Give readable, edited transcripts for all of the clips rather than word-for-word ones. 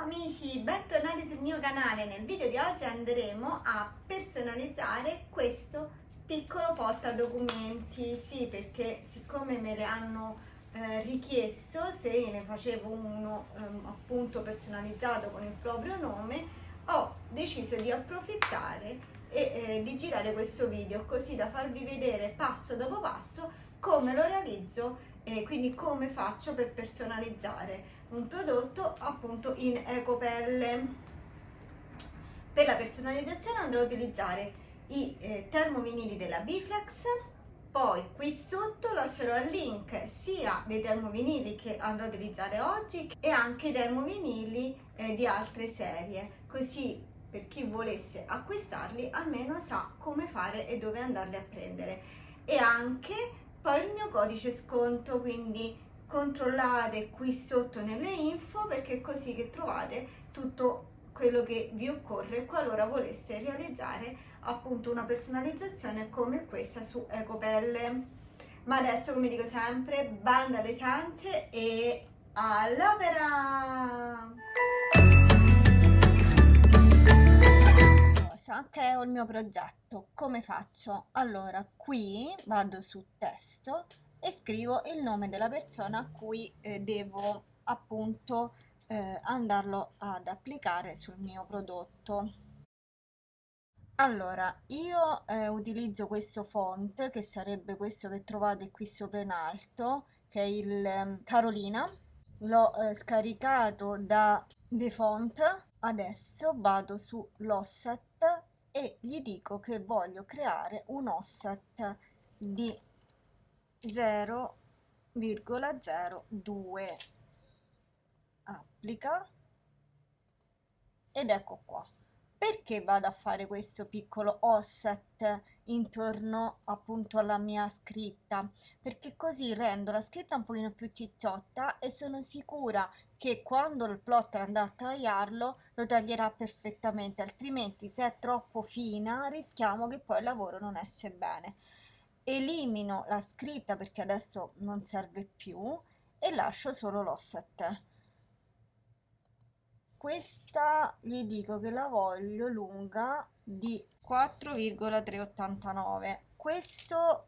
amici, bentornati sul mio canale. Nel video di oggi andremo a personalizzare questo piccolo portadocumenti. Sì, perché siccome me le hanno richiesto se ne facevo uno appunto personalizzato con il proprio nome, ho deciso di approfittare e di girare questo video così da farvi vedere passo dopo passo come lo realizzo e quindi come faccio per personalizzare un prodotto appunto in ecopelle. Per la personalizzazione andrò a utilizzare i termovinili della Biflex. Poi qui sotto lascerò il link sia dei termovinili che andrò a utilizzare oggi e anche i termovinili di altre serie, così per chi volesse acquistarli almeno sa come fare e dove andarli a prendere. E anche poi il mio codice sconto, quindi controllate qui sotto nelle info, perché è così che trovate tutto quello che vi occorre qualora voleste realizzare appunto una personalizzazione come questa su ecopelle. Ma adesso, come dico sempre, banda alle ciance e all'opera! Creo il mio progetto. Come faccio? Allora, qui vado su testo e scrivo il nome della persona a cui devo appunto andarlo ad applicare sul mio prodotto. Allora, io utilizzo questo font, che sarebbe questo che trovate qui sopra in alto, che è il Carolina. L'ho scaricato da The Font. Adesso vado su l'offset e gli dico che voglio creare un offset di 0,02. Applica ed ecco qua. Perché vado a fare questo piccolo offset intorno appunto alla mia scritta? Perché così rendo la scritta un pochino più cicciotta e sono sicura che quando il plotter andrà a tagliarlo lo taglierà perfettamente, altrimenti se è troppo fina rischiamo che poi il lavoro non esce bene. Elimino la scritta perché adesso non serve più e lascio solo l'offset. Questa gli dico che la voglio lunga di 4,389. Questo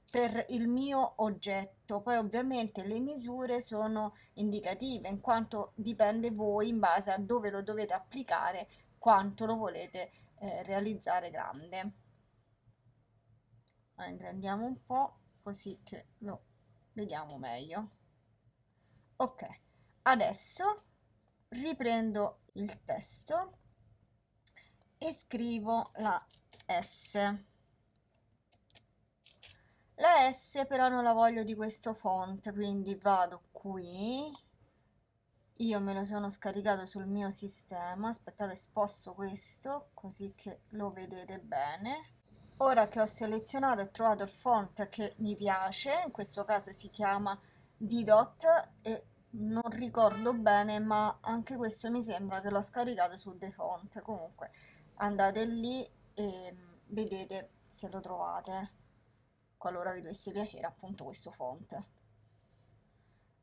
per il mio oggetto. Poi ovviamente le misure sono indicative, in quanto dipende voi in base a dove lo dovete applicare, quanto lo volete realizzare grande. Ingrandiamo un po' così che lo vediamo meglio. Ok, adesso riprendo il testo e scrivo la S. La S però non la voglio di questo font, quindi vado qui, io me lo sono scaricato sul mio sistema, aspettate, sposto questo così che lo vedete bene. Ora che ho selezionato e trovato il font che mi piace, in questo caso si chiama D-Dot e non ricordo bene, ma anche questo mi sembra che l'ho scaricato su The Font. Comunque andate lì e vedete se lo trovate, qualora vi dovesse piacere appunto questo font.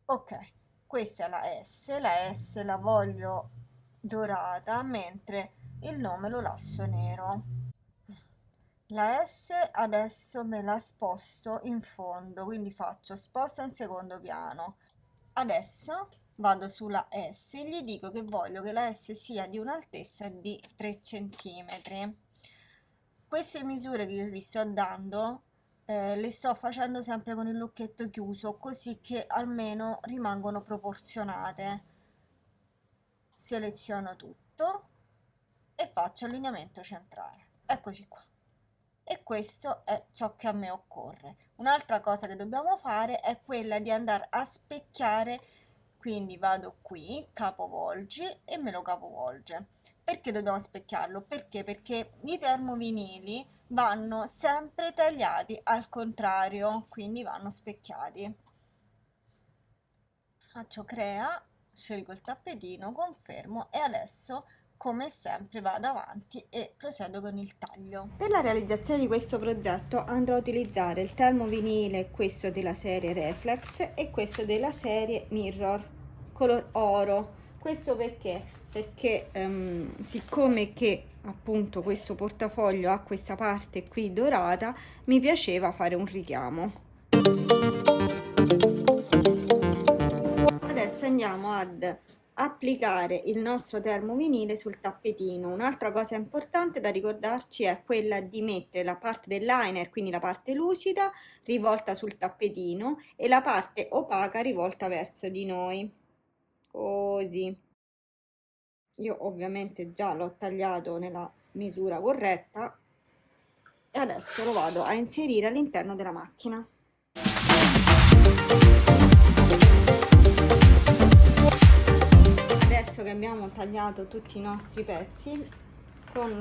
Ok, questa è la S la voglio dorata, mentre il nome lo lascio nero. La S adesso me la sposto in fondo, quindi faccio sposta in secondo piano. Adesso vado sulla S e gli dico che voglio che la S sia di un'altezza di 3 cm. Queste misure che io vi sto dando le sto facendo sempre con il lucchetto chiuso, così che almeno rimangono proporzionate. Seleziono tutto e faccio allineamento centrale. Eccoci qua. E questo è ciò che a me occorre. Un'altra cosa che dobbiamo fare è quella di andare a specchiare, quindi vado qui, capovolgi e me lo capovolge. Perché dobbiamo specchiarlo? Perché i termovinili vanno sempre tagliati al contrario, quindi vanno specchiati. Faccio crea, scelgo il tappetino, confermo e adesso come sempre vado avanti e procedo con il taglio. Per la realizzazione di questo progetto andrò a utilizzare il termovinile, questo della serie Reflex e questo della serie Mirror color oro. Questo perché? perché siccome che appunto questo portafoglio ha questa parte qui dorata, mi piaceva fare un richiamo. Adesso andiamo ad applicare il nostro termovinile sul tappetino. Un'altra cosa importante da ricordarci è quella di mettere la parte del liner, quindi la parte lucida, rivolta sul tappetino e la parte opaca rivolta verso di noi, così. Io ovviamente già l'ho tagliato nella misura corretta e adesso lo vado a inserire all'interno della macchina. Adesso che abbiamo tagliato tutti i nostri pezzi, con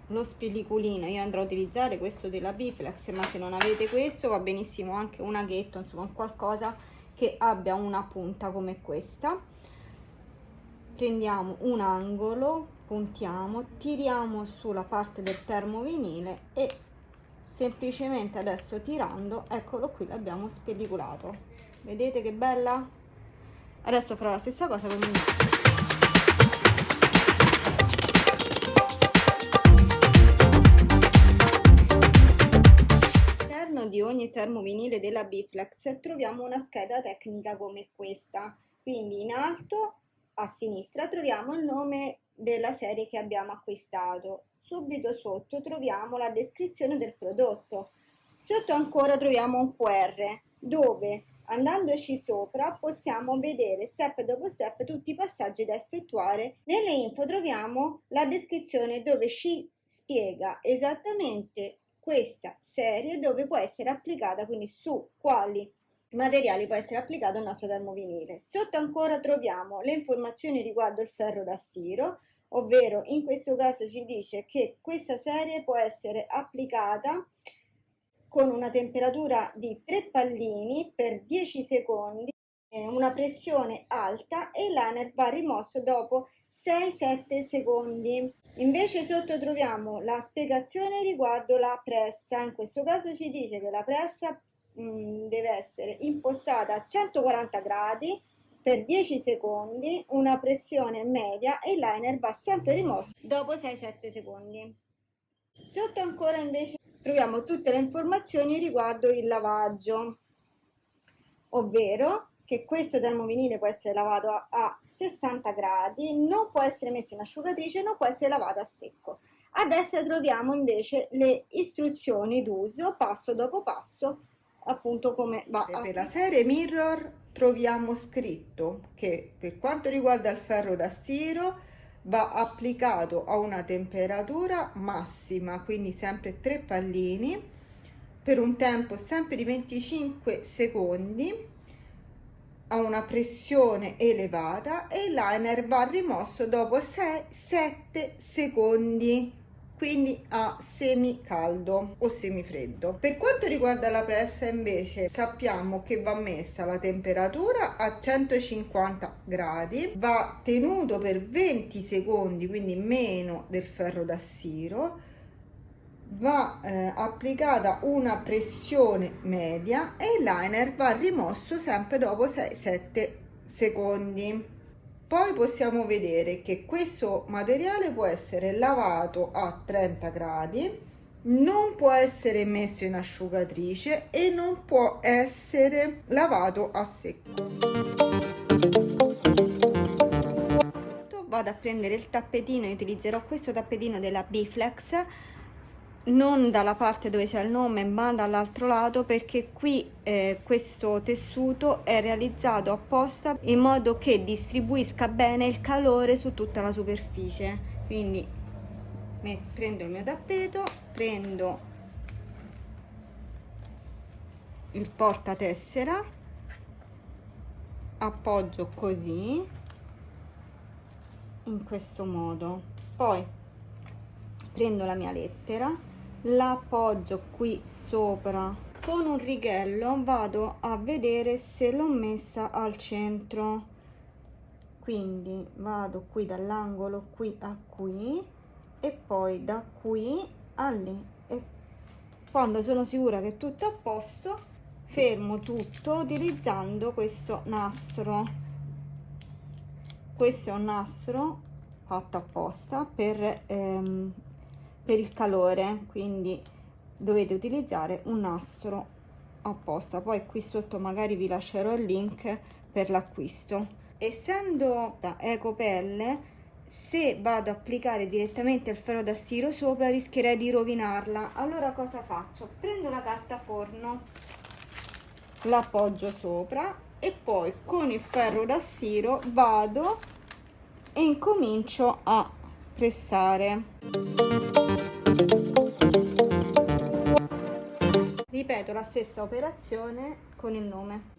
lo spellicolino io andrò a utilizzare questo della Biflex, ma se non avete questo va benissimo anche un aghetto, insomma qualcosa che abbia una punta come questa. Prendiamo un angolo, puntiamo, tiriamo sulla parte del termovinile e semplicemente adesso tirando, eccolo qui, l'abbiamo spellicolato. Vedete che bella? Adesso farò la stessa cosa con il all'interno di ogni termovinile della Biflex troviamo una scheda tecnica come questa, quindi in alto a sinistra troviamo il nome della serie che abbiamo acquistato, subito sotto troviamo la descrizione del prodotto, sotto ancora troviamo un QR dove andandoci sopra possiamo vedere step dopo step tutti i passaggi da effettuare. Nelle info troviamo la descrizione dove ci spiega esattamente questa serie dove può essere applicata, quindi su quali materiali può essere applicato il nostro termovinile. Sotto ancora troviamo le informazioni riguardo il ferro da stiro, ovvero in questo caso ci dice che questa serie può essere applicata con una temperatura di 3 pallini per 10 secondi, una pressione alta e il liner va rimosso dopo 6-7 secondi. Invece sotto troviamo la spiegazione riguardo la pressa, in questo caso ci dice che la pressa deve essere impostata a 140 gradi per 10 secondi, una pressione media e il liner va sempre rimosso dopo 6-7 secondi. Sotto ancora invece troviamo tutte le informazioni riguardo il lavaggio, ovvero che questo termovinile può essere lavato a 60 gradi, non può essere messo in asciugatrice, non può essere lavato a secco. A destra troviamo invece le istruzioni d'uso passo dopo passo, appunto come va. Per la serie Mirror troviamo scritto che per quanto riguarda il ferro da stiro va applicato a una temperatura massima, quindi sempre 3 pallini per un tempo sempre di 25 secondi a una pressione elevata e il liner va rimosso dopo 6-7 secondi, quindi a semicaldo o semifreddo. Per quanto riguarda la pressa invece sappiamo che va messa la temperatura a 150 gradi, va tenuto per 20 secondi, quindi meno del ferro da stiro, va applicata una pressione media e il liner va rimosso sempre dopo 6-7 secondi. Poi possiamo vedere che questo materiale può essere lavato a 30 gradi, non può essere messo in asciugatrice e non può essere lavato a secco. Vado a prendere il tappetino e utilizzerò questo tappetino della Biflex, non dalla parte dove c'è il nome ma dall'altro lato, perché qui questo tessuto è realizzato apposta in modo che distribuisca bene il calore su tutta la superficie. Quindi prendo il mio tappeto, prendo il portatessera, appoggio così in questo modo, poi prendo la mia lettera, la appoggio qui sopra, con un righello vado a vedere se l'ho messa al centro, quindi vado qui dall'angolo qui a qui e poi da qui a lì, e quando sono sicura che è tutto a posto fermo tutto utilizzando questo nastro. Questo è un nastro fatto apposta per il calore, quindi dovete utilizzare un nastro apposta. Poi qui sotto magari vi lascerò il link per l'acquisto. Essendo da ecopelle, se vado ad applicare direttamente il ferro da stiro sopra rischierei di rovinarla. Allora cosa faccio? Prendo la carta forno, la appoggio sopra e poi con il ferro da stiro vado e incomincio a pressare. Ripeto la stessa operazione con il nome.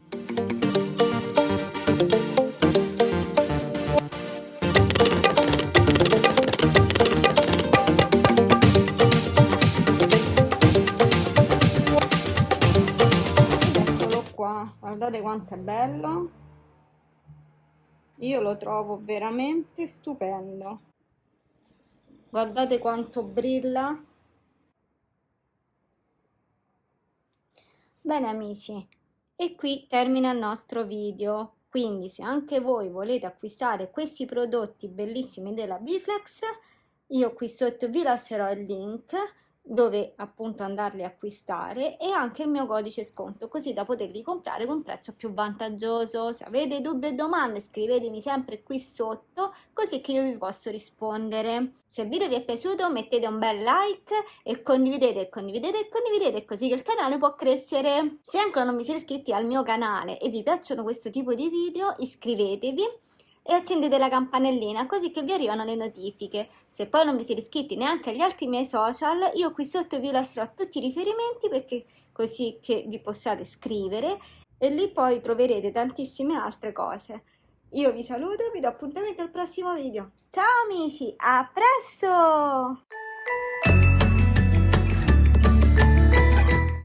Eccolo qua, guardate quanto è bello. Io lo trovo veramente stupendo. Guardate quanto brilla. Bene amici, e qui termina il nostro video. Quindi se anche voi volete acquistare questi prodotti bellissimi della Bflex, io qui sotto vi lascerò il link dove appunto andarli a acquistare e anche il mio codice sconto, così da poterli comprare con prezzo più vantaggioso. Se avete dubbi o domande scrivetemi sempre qui sotto, così che io vi posso rispondere. Se il video vi è piaciuto mettete un bel like e condividete, così che il canale può crescere. Se ancora non vi siete iscritti al mio canale e vi piacciono questo tipo di video, iscrivetevi e accendete la campanellina così che vi arrivano le notifiche. Se poi non vi siete iscritti neanche agli altri miei social, io qui sotto vi lascerò tutti i riferimenti perché così che vi possiate scrivere e lì poi troverete tantissime altre cose. Io vi saluto e vi do appuntamento al prossimo video. Ciao amici, a presto!